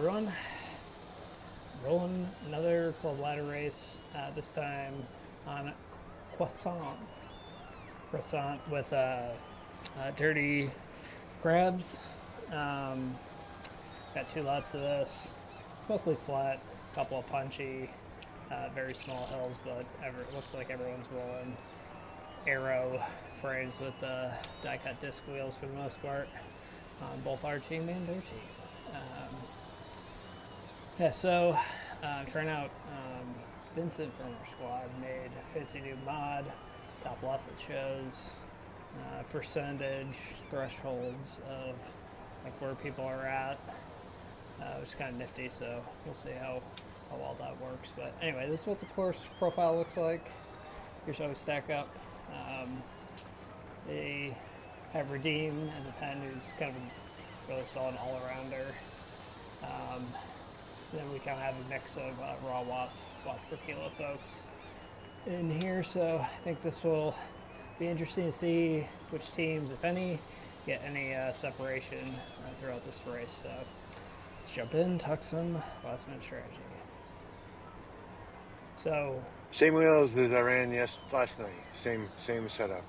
everyone. Rolling another club ladder race, this time on Croissant. Croissant with dirty Crabz. Got 2 laps of this. It's mostly flat, a couple of punchy, very small hills, but it looks like everyone's rolling aero frames with die-cut disc wheels for the most part on both our team and their team. So trying out Vincent from our squad made a fancy new mod. Top left that shows percentage thresholds of like where people are at, which is kind of nifty. So we'll see how well that works. But anyway, this is what the course profile looks like. Here's how we stack up. They have Redeem and the Pen, who's kind of a really solid all-arounder. Then we kind of have a mix of raw watts per kilo folks in here. So I think this will be interesting to see which teams, if any, get any separation throughout this race. So let's jump in, talk some last minute strategy. So same wheels as I ran last night. Same setup.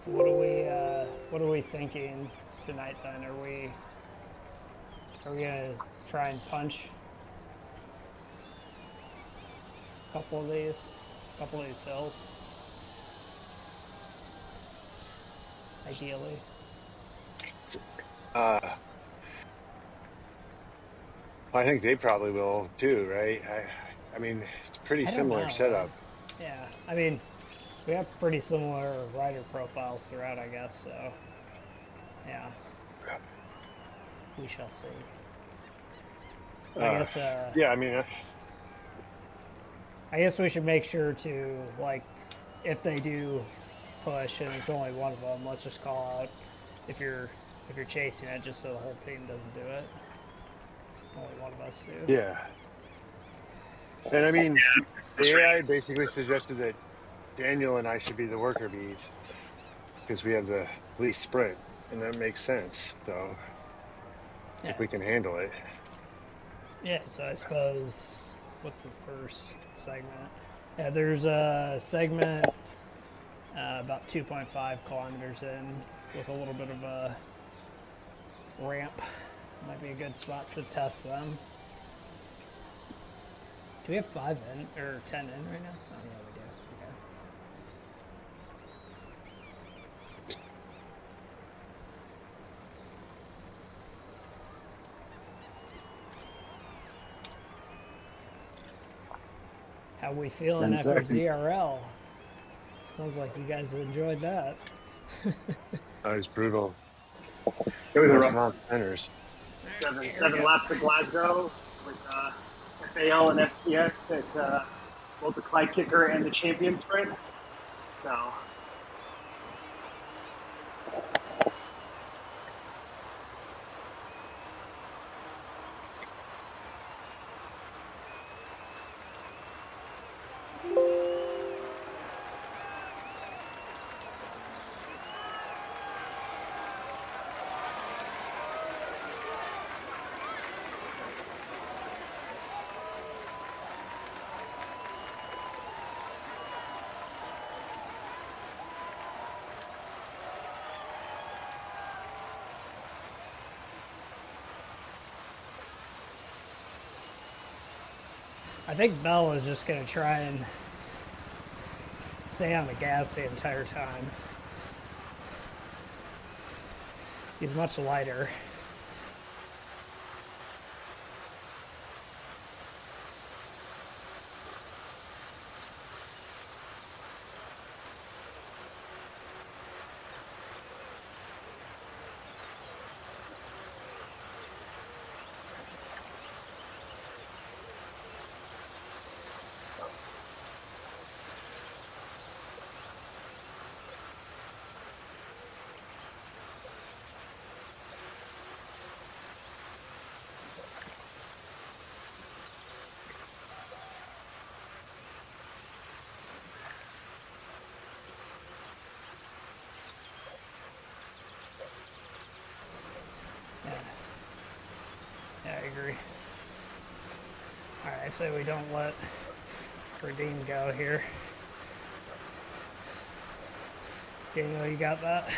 So what are we thinking tonight then? Are we gonna try and punch a couple of these hills? Ideally. I think they probably will too, right? I mean, it's pretty similar setup. Yeah, I mean, we have pretty similar rider profiles throughout, I guess. So, yeah, we shall see. I guess. Yeah, I mean. I guess we should make sure to, like, if they do push and it's only one of them, let's just call out if you're chasing it, just so the whole team doesn't do it. Only one of us do. Yeah. And I mean, the AI basically suggested that Daniel and I should be the worker bees because we have the least sprint, and that makes sense. So yes. If we can handle it. Yeah, so I suppose, what's the first segment? Yeah, there's a segment about 2.5 kilometers in with a little bit of a ramp. Might be a good spot to test them. Do we have 5 in, or 10 in right now? Oh, yeah, we do. Okay. How we feeling after ZRL? Sounds like you guys enjoyed that. That was brutal. It was a rough rough centers. seven laps of Glasgow with FAL and FPS at both the Clyde Kicker and the Champion Sprint. So. I think Bell is just going to try and stay on the gas the entire time. He's much lighter. 3. Alright, so we don't let Redeem go here. Daniel, you got that?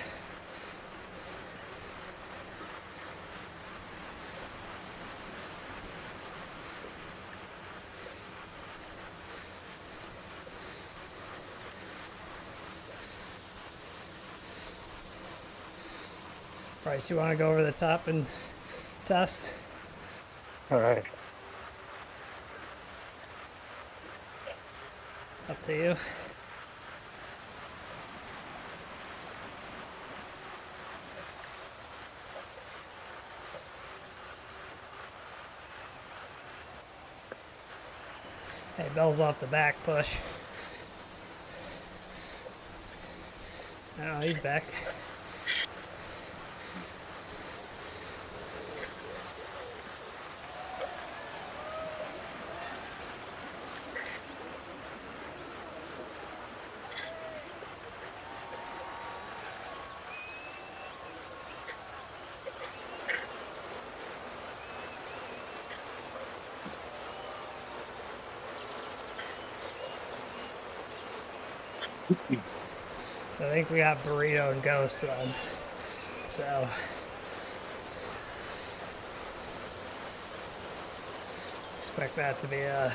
Bryce, you want to go over the top and test? All right. Up to you. Hey, Bell's off the back push. Oh, he's back. So I think we got Burrito and Ghost then. So expect that to be a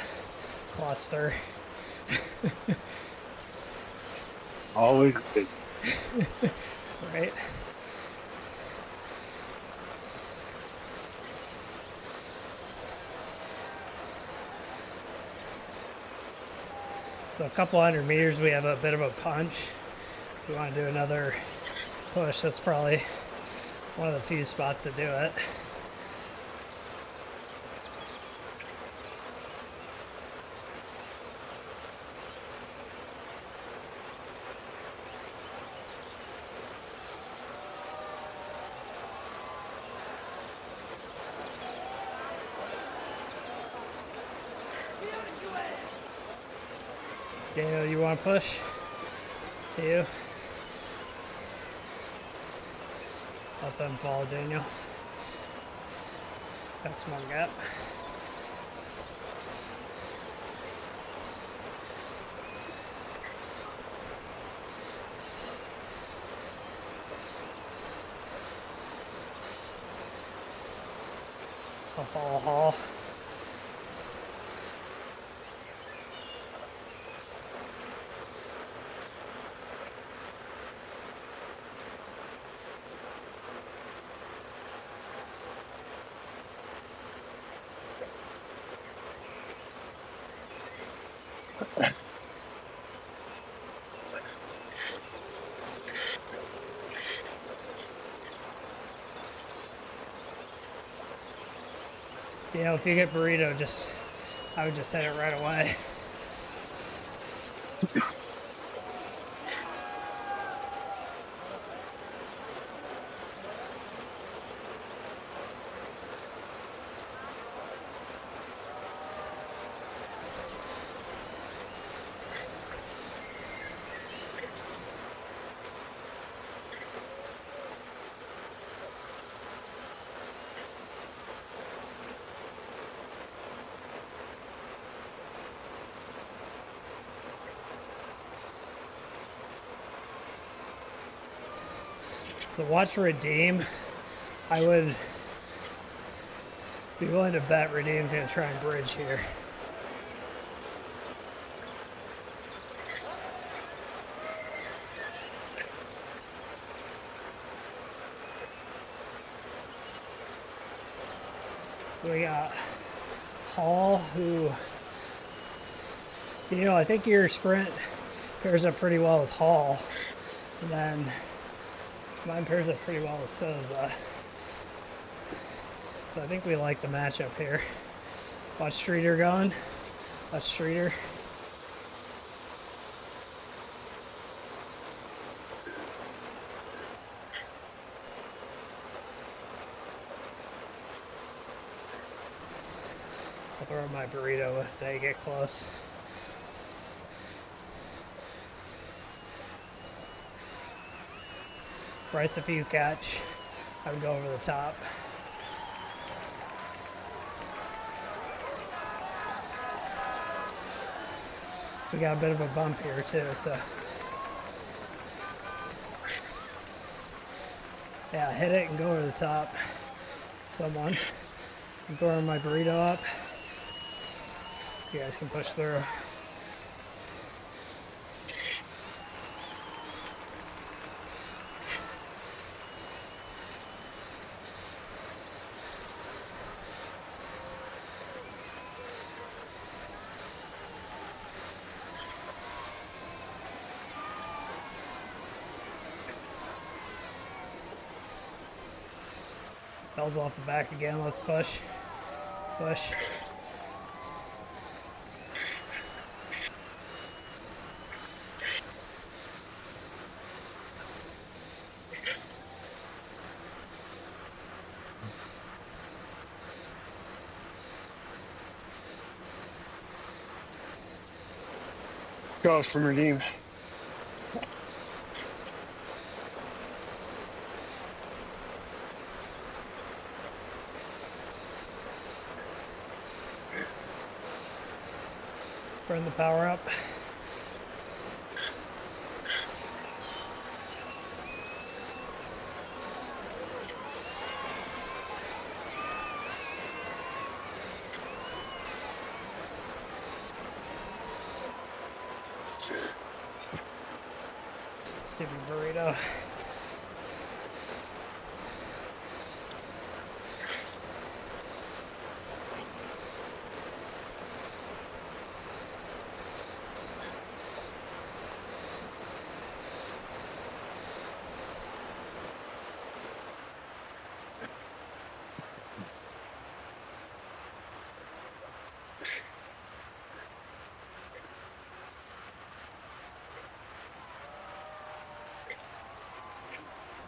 cluster. Always busy. Right? So a couple 100 meters, we have a bit of a punch. If we want to do another push, that's probably one of the few spots to do it. Daniel, you want to push? To you. Let them fall, Daniel. Got small gap. I'll follow Hall. You know, if you get Burrito, I would just hit it right away. So watch Redeem. I would be willing to bet Redeem's gonna try and bridge here. So we got Hall, who, you know, I think your sprint pairs up pretty well with Hall. And then mine pairs up pretty well with Souza. So I think we like the matchup here. Watch Streeter going. Watch Streeter. I'll throw my Burrito if they get close. Bryce, if you catch, I would go over the top. We got a bit of a bump here too, so. Yeah, hit it and go to the top. Someone. I'm throwing my burrito up. You guys can push through. Bell's off the back again. Let's push. Push. Goes from Redeem. Burn the power up. Super burrito.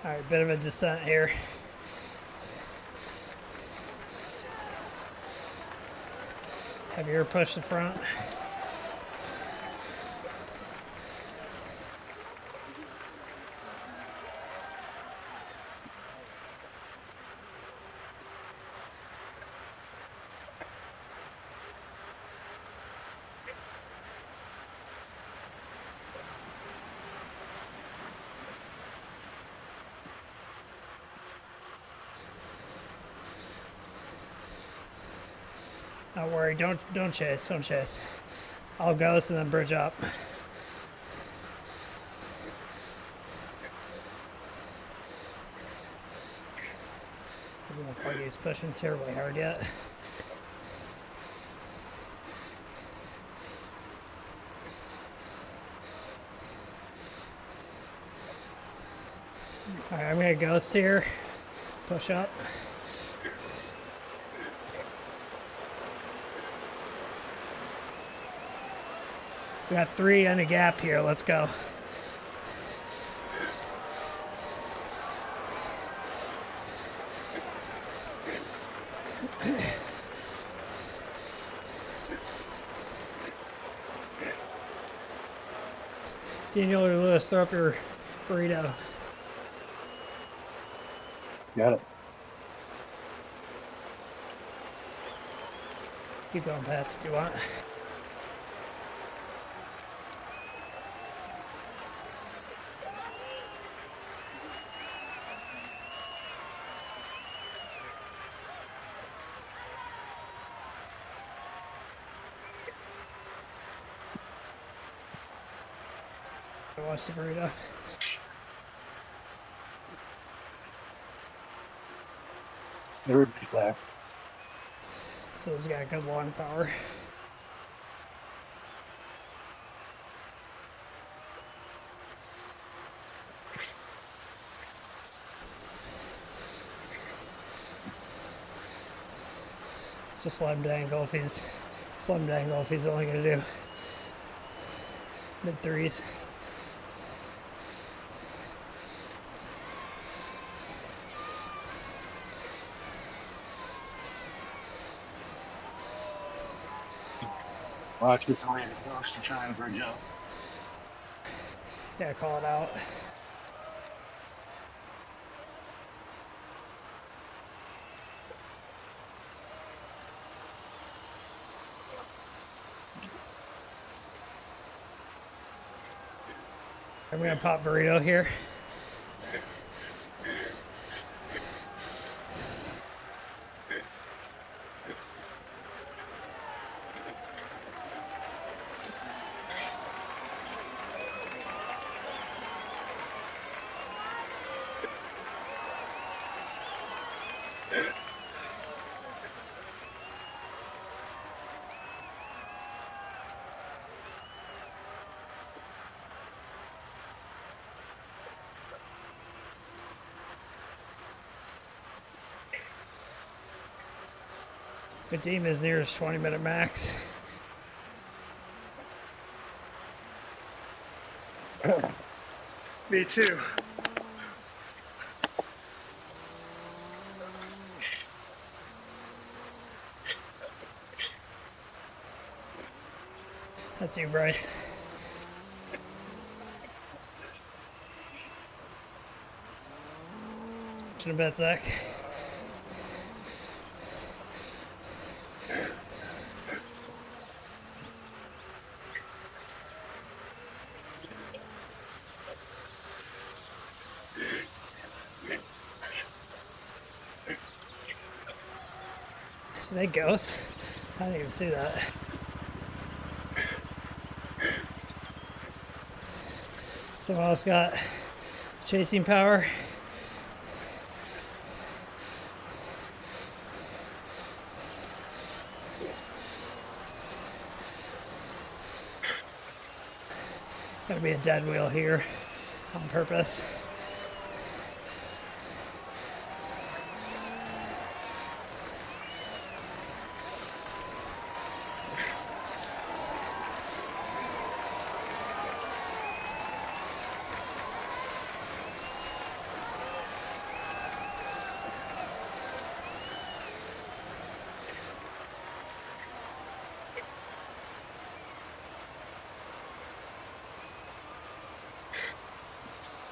All right, bit of a descent here. Have your push the front. Don't worry, don't chase, don't chase. I'll ghost and then bridge up. Doesn't look like he's pushing terribly hard yet. All right, I'm gonna ghost here. Push up. We got 3 and a gap here. Let's go. Daniel or Lewis, throw up your burrito. Got it. Keep going past if you want. Watch the burrito. Everybody's left. So it's got good long power. It's just let him dangle if he's only gonna do mid threes. Watch this land close to try and bridge up. Yeah, call it out. I'm gonna pop burrito here. Redeem is near his 20-minute max. Me too. That's you, Bryce. In a bit, Zach. Are they ghosts? I didn't even see that. Someone else got chasing power. Gotta be a dead wheel here on purpose.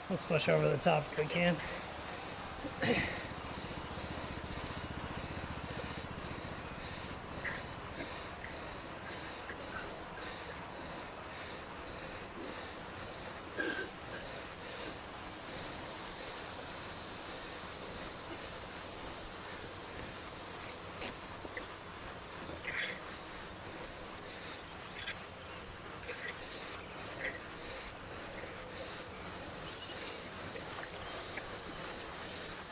Let's push over the top if we can.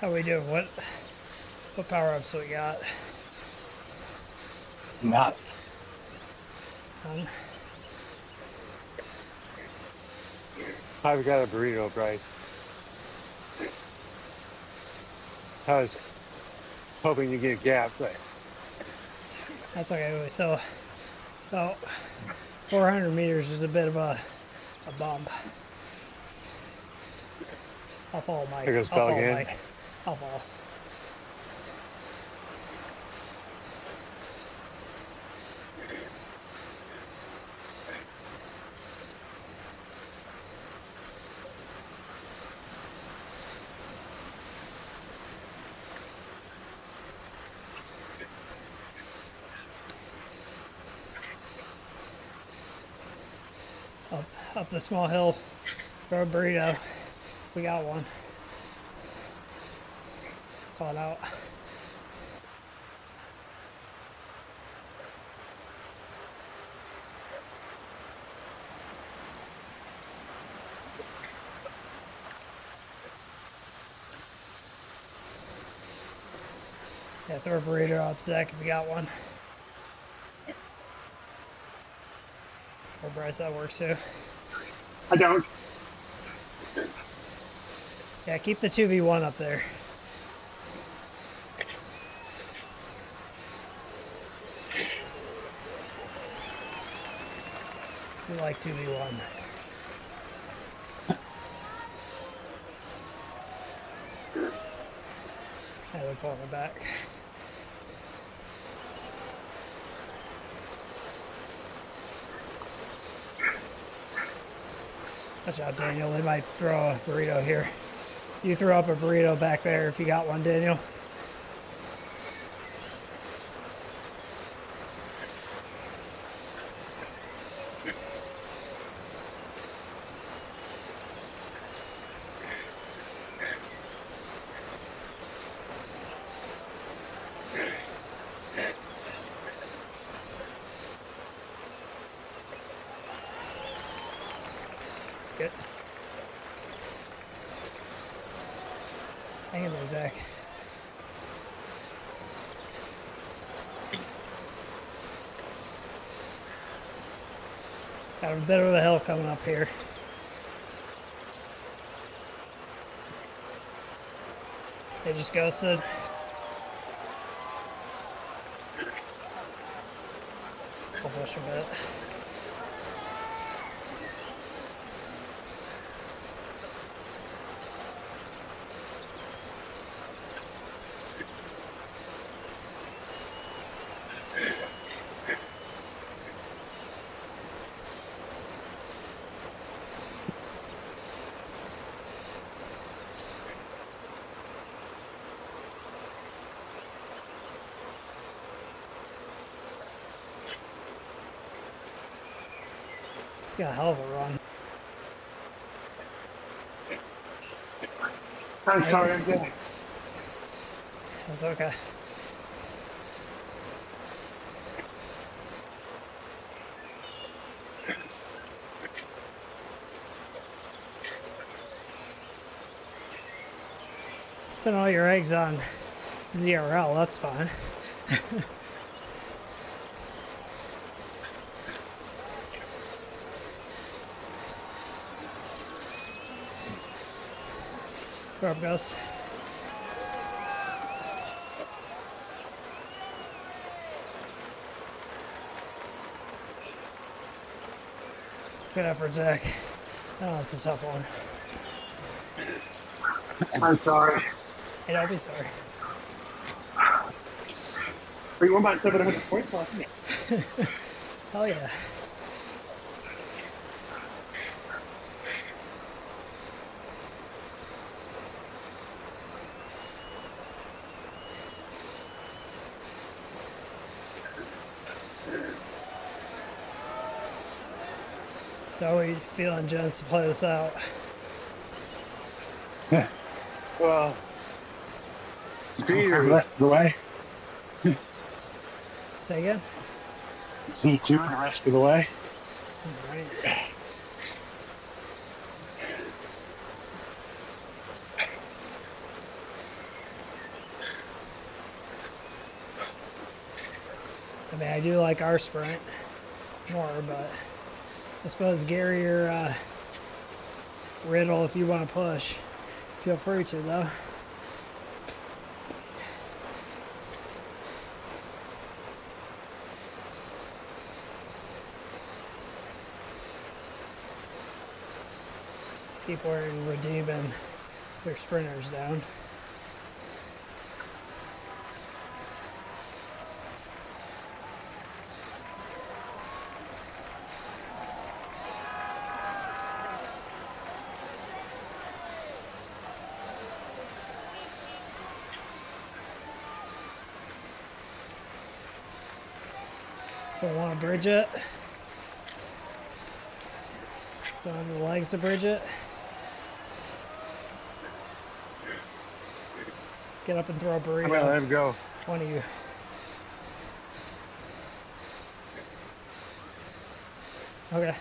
How we doing? What power ups we got? Not. None? I've got a burrito, Bryce. I was hoping you get a gap, but That's okay. So about 400 meters is a bit of a bump. I'll follow Mike. There goes I'll follow again. Mike. I'll follow. Up the small hill for a burrito. We got one. Call it out. Yeah, throw a burrito up, Zach, if you got one. Or Bryce, that works too. I don't. Yeah, keep the 2v1 up there. We like 2v1. Yeah, they're pulling it back. Watch out, Daniel. They might throw a burrito here. You throw up a burrito back there if you got one, Daniel. Good. Hang in there, Zach. Got a bit of a hill coming up here. They just ghosted. We'll push a bit. He's got a hell of a run. I'm sorry, I'm good. That's okay. Spend all your eggs on ZRL, that's fine. Where up, Gus? Good effort, Zach. Oh, it's a tough one. I'm sorry. Hey, don't be sorry. But you won by 700 points last night. Hell yeah. So how are you feeling, Jens, to play this out? Yeah. Well, C2 the rest of the way. Say again? C2 the rest of the way. All right. I mean, I do like our sprint more, but I suppose Gary or Riddle, if you want to push, feel free to, though. Just keep wearing Redeem and their sprinters down. So I want to bridge it. So I have the legs to bridge it. Get up and throw a burrito. I'm gonna let him go. One of you. Okay.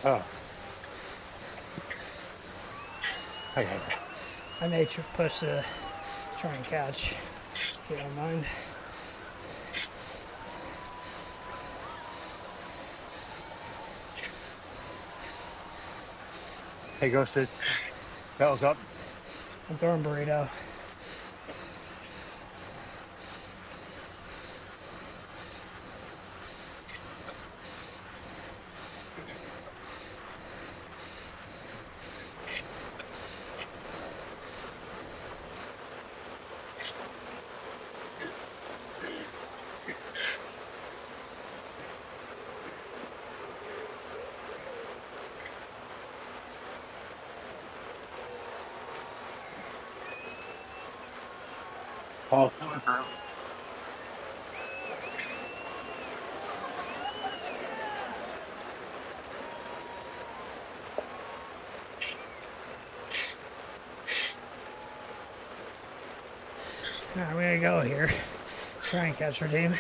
Oh. Okay. I may push to try and catch, if you don't mind. Hey, Ghosted. Bells up. I'm throwing burrito. All coming through. All right, I'm gonna go here. Try and catch Redeem.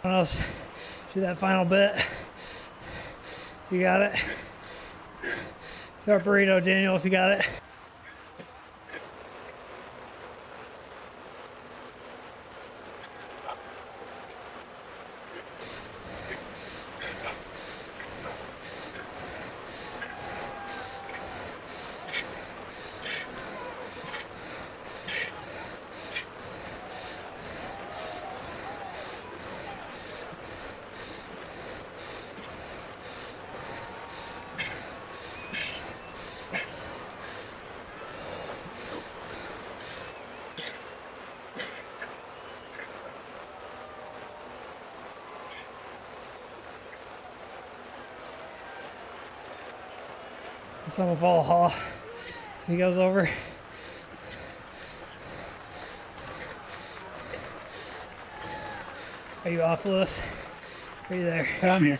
What else? Do that final bit. You got it. Throw a burrito, Daniel, if you got it. Someone fall haul if he goes over. Are you off, Lewis? Are you there? Yeah, I'm here.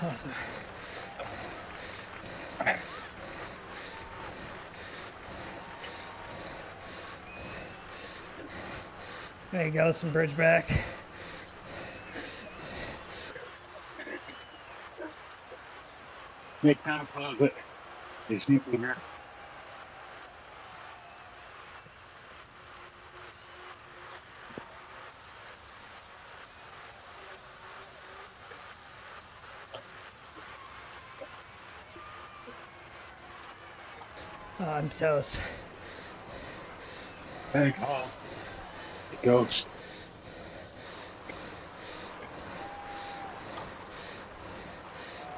Awesome. There you go, some bridge back. Make time to close it. They see me here. I'm toast. There it goes. It goes.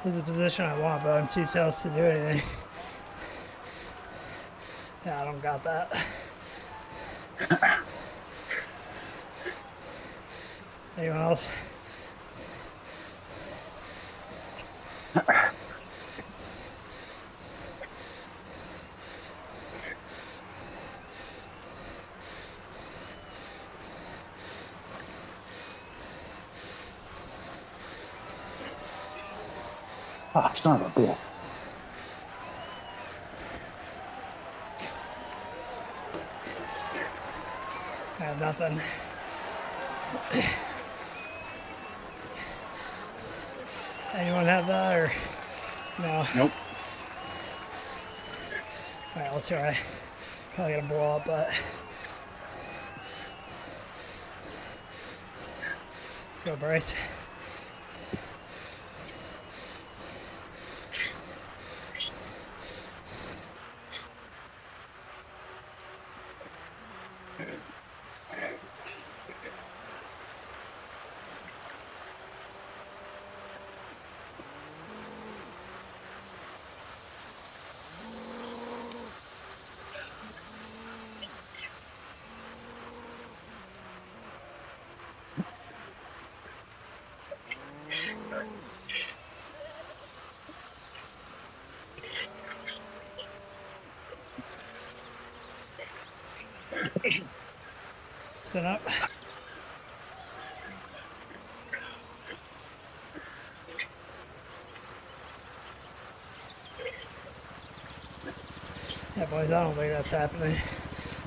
This is a position I want, but I'm too toast to do anything. Yeah, I don't got that. Anyone else? Ah, son of a bitch. I have nothing. Anyone have that or no? Nope. Alright, let's try. Probably gonna blow up, but let's go, Bryce. Spin up. Yeah, boys, I don't think that's happening.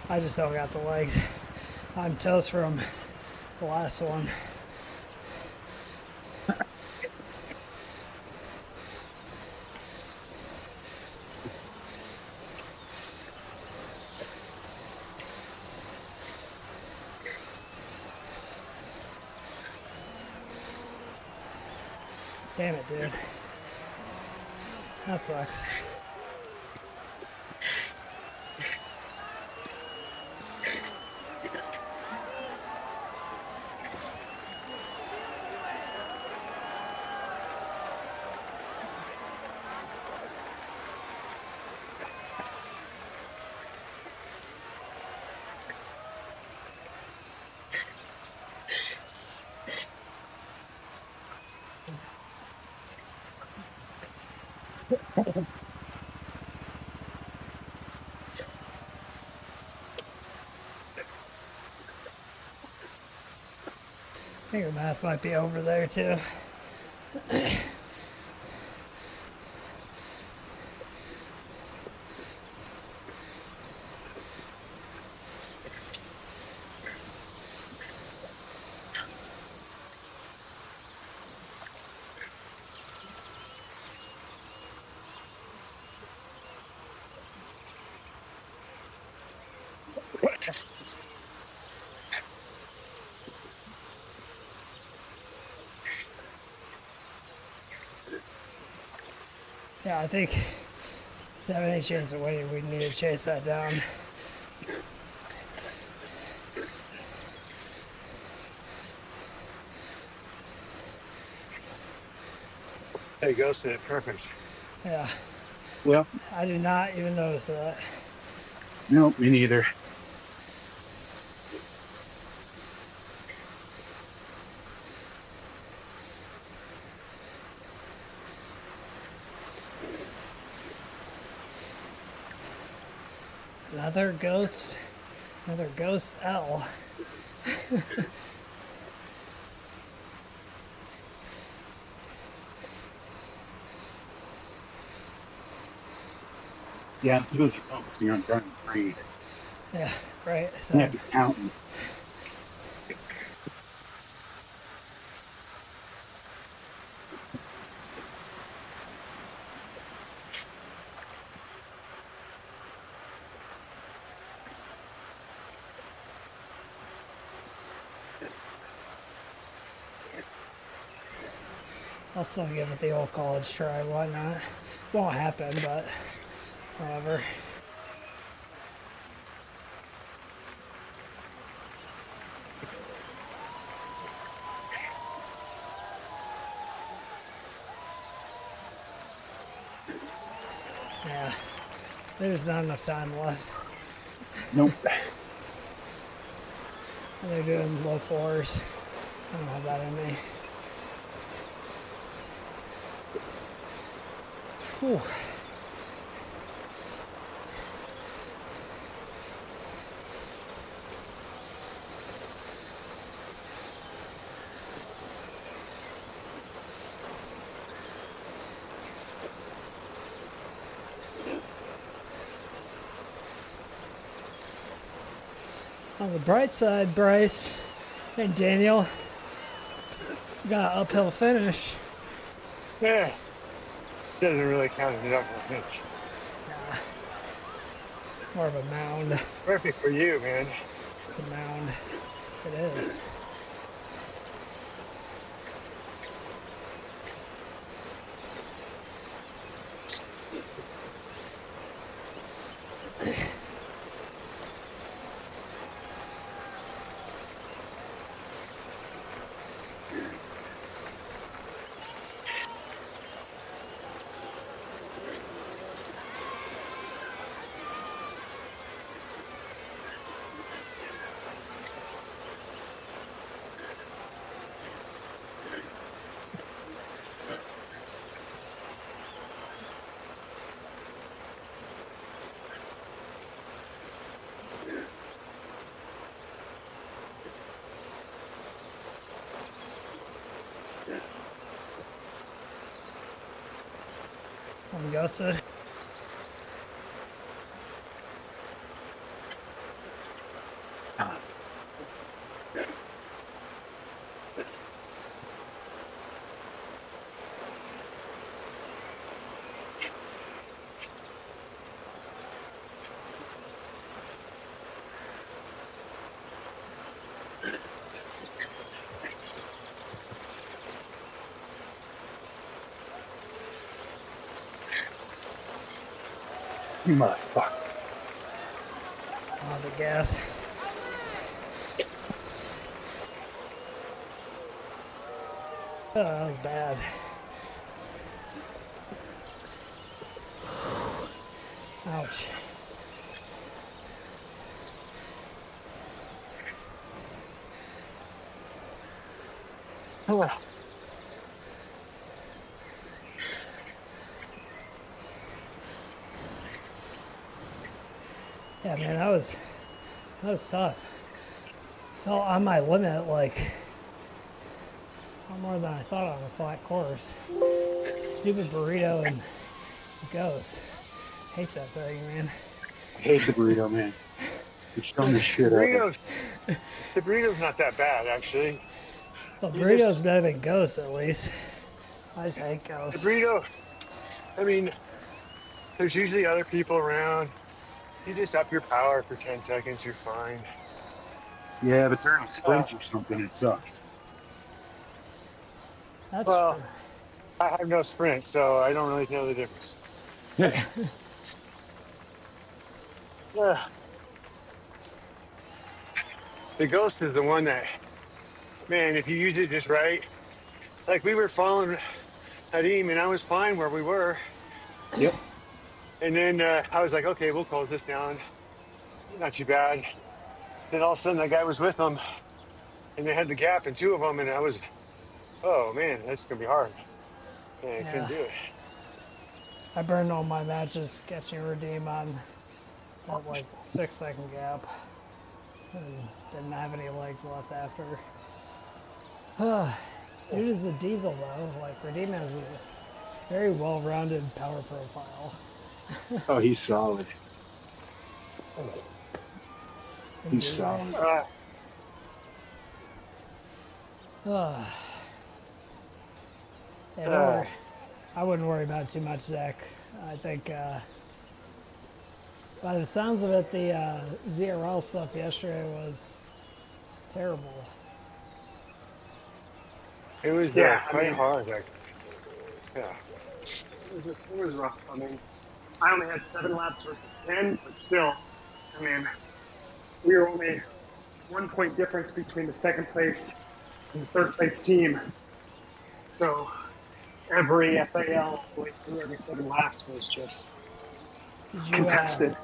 I just don't got the legs. I'm toast from the last one. Damn it, dude. That sucks. I think your math might be over there too. Yeah, I think to have any chance of winning, we need to chase that down. There you go, Sid. Perfect. Yeah, Well, I did not even notice that. no, me neither. Another ghost L. Yeah, those are focusing on trying to breed. Yeah, right. So You have to count them. I'll still give it the old college try. Why not? Won't happen, but whatever. Yeah, there's not enough time left. Nope. They're doing low fours. I don't have that in me. Whew. On the bright side, Bryce and Daniel got an uphill finish. Yeah. Doesn't really count as an uphill finish. More of a mound. Perfect for you, man. It's a mound. It is. I'm ghosted. You motherfucker. Oh, the gas. Oh, that was bad. Ouch. Oh. Yeah, man, that was tough. Felt on my limit, like more than I thought on a flat course. Stupid burrito and ghost. Hate that thing, man. I hate the burrito, man. You're showing the shit out of it. The burrito's not that bad, actually. Well, You burrito's just- better than ghost, at least. I just hate The ghost. burrito, I mean, there's usually other people around. You just up your power for 10 seconds, you're fine. Yeah, but during a sprint or something, it sucks. That's Well, true. I have no sprint, so I don't really know the difference. Yeah. The Ghost is the one that, man, if you use it just right, like we were following Nadim and I was fine where we were. Yep. And then I was like, okay, we'll close this down. Not too bad. Then all of a sudden that guy was with them and they had the gap in two of them. And I was, oh man, that's going to be hard. And I couldn't do it. I burned all my matches catching redeem on that like 6-second gap. And didn't have any legs left after. Dude is a diesel though. Like Redeem has a very well-rounded power profile. Oh, he's solid. He's solid. Yeah, I wouldn't worry about it too much, Zach. I think by the sounds of it, the ZRL stuff yesterday was terrible. It was quite hard. Like, yeah. It was rough. I mean, I only had 7 laps versus 10, but still, I mean, we were only 1 point difference between the second place and the third place team. So every FAL going through every 7 laps was just contested.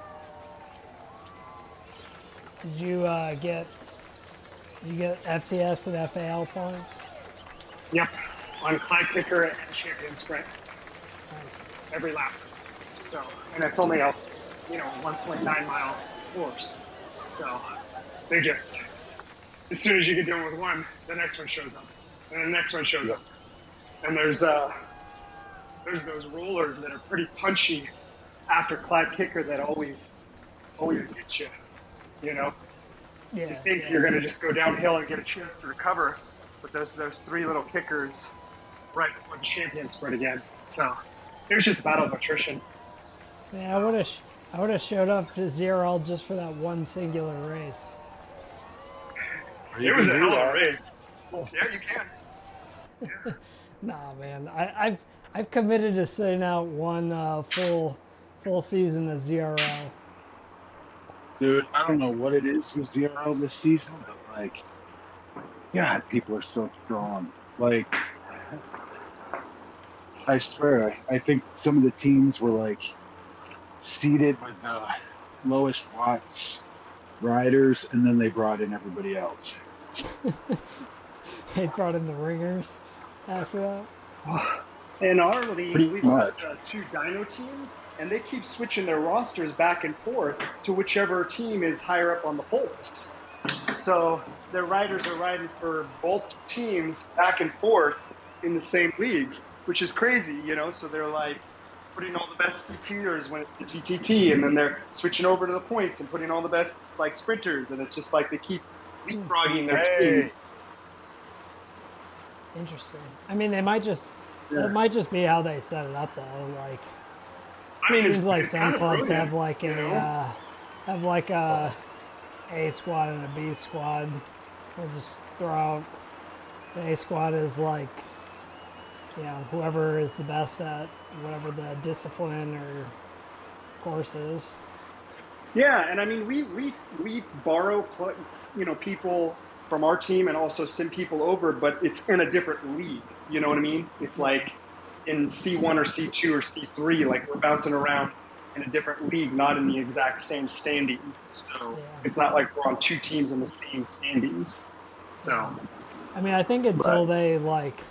Did you get FTS and FAL points? Yep, on Clyde Kicker and Champion Sprint. Nice. Every lap. So, and it's only a 1.9 mile course. So they just, as soon as you get done with one, the next one shows up, and the next one shows up. And there's those rollers that are pretty punchy after Clyde Kicker that always get you. You know, Yeah. you think you're gonna just go downhill and get a chance to recover, but those 3 little kickers right before the champion sprint again. So it was just a battle of attrition. Yeah, I would have showed up to ZRL just for that one singular race. It was a hell of a race. Yeah, you can. Yeah. Nah, man, I've committed to sitting out one full season of ZRL. Dude, I don't know what it is with ZRL this season, but like, God, people are so strong. Like, I swear, I think some of the teams were like seeded with the lowest watts riders, and then they brought in everybody else. They brought in the ringers after that. In our league, Pretty we've much. got 2 dyno teams, and they keep switching their rosters back and forth to whichever team is higher up on the polls. So their riders are riding for both teams back and forth in the same league, which is crazy, So they're like putting all the best PTers when it's the TTT, and then they're switching over to the points and putting all the best like sprinters, and it's just like they keep leapfrogging their teams. Interesting. I mean, it might just be how they set it up though. Like, I mean, it seems like some kind of clubs brilliant, have like a A squad and a B squad. We'll just throw out the A squad as like, whoever is the best at whatever the discipline or course is. Yeah, and I mean, we borrow, people from our team and also send people over, but it's in a different league. You know what I mean? It's like in C1 or C2 or C3, like we're bouncing around in a different league, not in the exact same standings. So it's not like we're on 2 teams in the same standings. So, I mean, I think until they like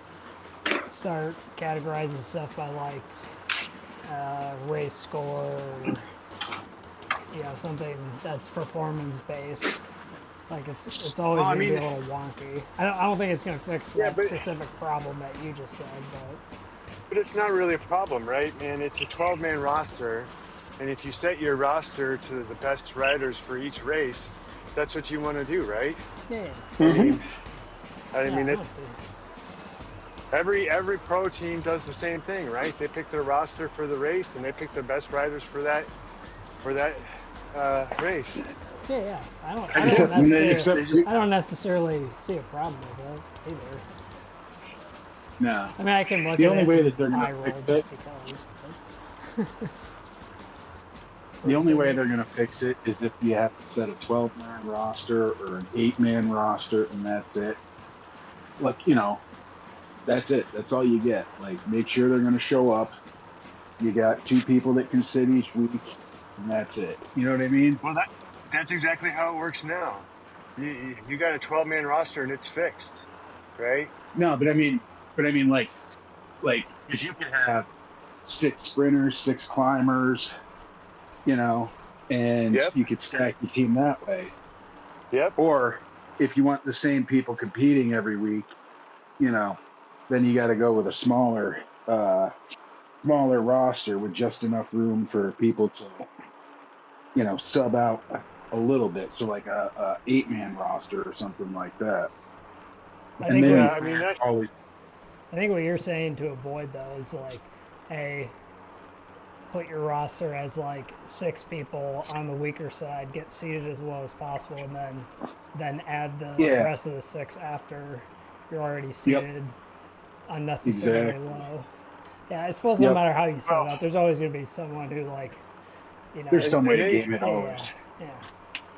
start categorizing stuff by like race score or something that's performance based. Like it's always going to be a little wonky. I don't think it's going to fix that specific problem that you just said, but it's not really a problem, right, man? It's a 12-man roster, and if you set your roster to the best riders for each race, that's what you want to do, right? Yeah. I mean, it's every pro team does the same thing, right? They pick their roster for the race, and they pick the best riders for that race. Yeah. I don't necessarily see a problem with that either. No. I mean, I can look the at only it way that they're eye going to roll fix just it. because. The only way they're going to fix it is if you have to set a 12-man roster or an 8-man roster, and that's it. Like, that's it. That's all you get. Like, make sure they're going to show up. You got 2 people that can sit each week, and that's it. You know what I mean? Well, that's exactly how it works now. You got a 12-man roster and it's fixed, right? No, but I mean, like, if you could have 6 sprinters, 6 climbers, and Yep. you could stack your team that way. Yep. Or if you want the same people competing every week, then you got to go with a smaller roster with just enough room for people to, sub out a little bit. So like a 8-man roster or something like that. I think always. I think what you're saying to avoid though is like, hey, put your roster as like 6 people on the weaker side, get seated as low as possible, and then add the rest of the 6 after you're already seated unnecessarily low. Yeah, I suppose no matter how you set it up, there's always going to be someone who there's some way to game it always. Yeah.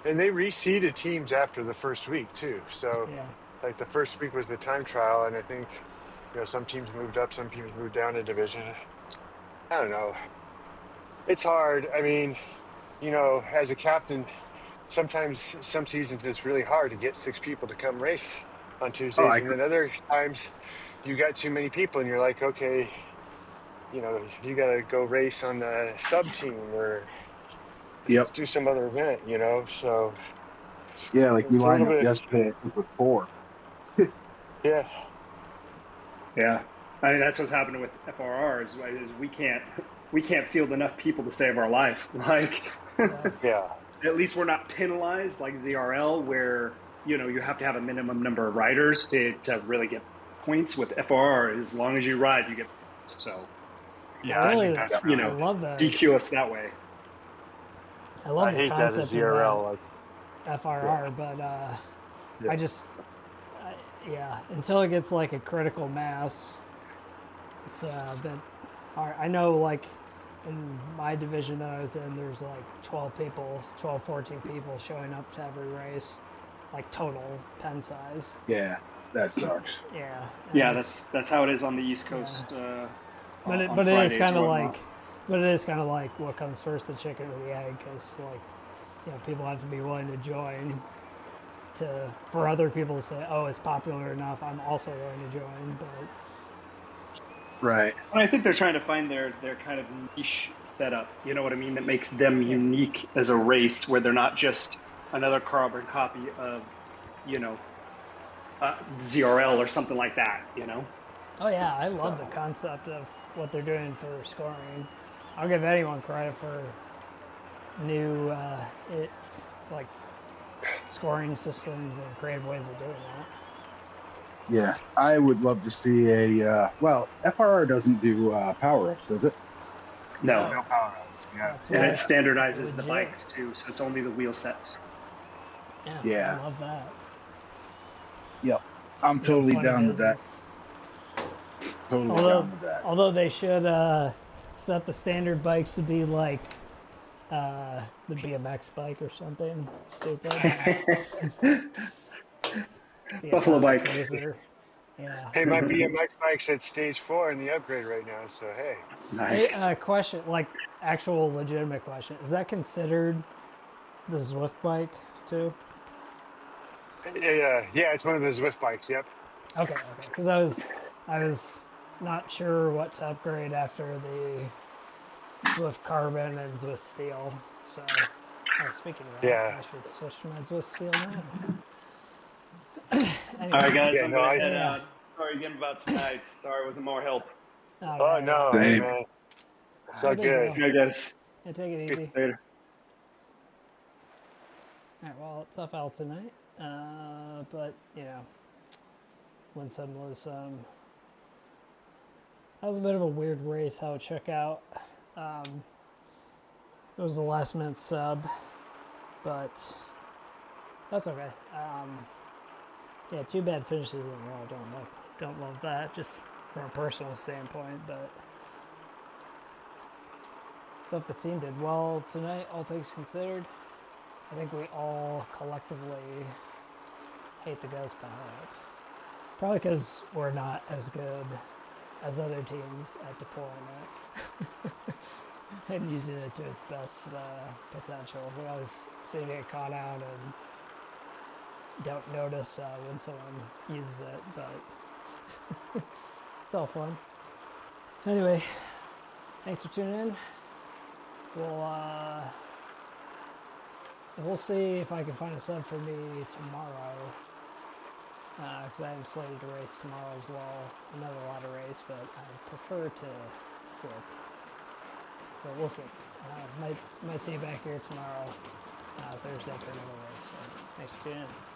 And they reseeded teams after the first week too. So like the first week was the time trial, and I think some teams moved up, some teams moved down a division. I don't know. It's hard. I mean, as a captain, sometimes some seasons it's really hard to get 6 people to come race on Tuesdays, and then other times you got too many people, and you're like, okay, you got to go race on the sub team or do some other event, So like we lined up yesterday with 4. Yeah. I mean, that's what's happening with FRR is we can't field enough people to save our life. Like, at least we're not penalized like ZRL, where you have to have a minimum number of riders to really get points. With FRR, as long as you ride, you get points. So I think that's I love that. DQ us that way. I hate concept that as ZRL, of FRR, but I just until it gets like a critical mass, it's a bit hard. I know like in my division that I was in, there's like 12, 14 people showing up to every race, like total pen size. Yeah, that sucks. Yeah, that's how it is on the East Coast. But it is kind of like what comes first, the chicken or the egg, because people have to be willing to join for other people to say, oh, it's popular enough, I'm also going to join. But right. I think they're trying to find their kind of niche setup, you know what I mean, that makes them unique as a race, where they're not just another carbon copy of ZRL or something like that, Oh yeah, I love the concept of what they're doing for scoring. I'll give anyone credit for new scoring systems and creative ways of doing that. Yeah, I would love to see FRR doesn't do power-ups, does it? No power-ups. Yeah. And it standardizes the bikes too, so it's only the wheel sets. Yeah. I love that. Yep. I'm totally down with that. Although they should set the standard bikes to be like the BMX bike or something stupid. Buffalo bike. Yeah. Hey, my BMX bike's at stage 4 in the upgrade right now, so hey. Nice. Hey, question, like actual legitimate question. Is that considered the Zwift bike too? Yeah, it's one of the Zwift bikes, yep. Okay. Because I was not sure what to upgrade after the Zwift Carbon and Zwift Steel. So, speaking of that, I should switch to my Zwift Steel now. Anyway. All right, guys, I'm going to head out. Sorry again about tonight. Sorry it wasn't more help. Oh, no, hey, man. It's all good. Hey, guys. Yeah, take it easy. Later. All right, well, tough out tonight. But, win some, lose some. That was a bit of a weird race, how it shook out. It was the last minute sub, but that's okay. Yeah, 2 bad finishes in a row. Don't love that, just from a personal standpoint. But Thought the team did well tonight, all things considered. I think we all collectively hate the Ghost behind. Probably because we're not as good as other teams at deploying it and using it to its best potential. We always seem to get caught out and don't notice when someone uses it, but it's all fun. Anyway, thanks for tuning in. We'll see if I can find a sub for me tomorrow, because I am slated to race tomorrow as well. Another ladder race, but I prefer to sit. So we'll see. Might see you back here tomorrow, Thursday for another race. So thanks for tuning in.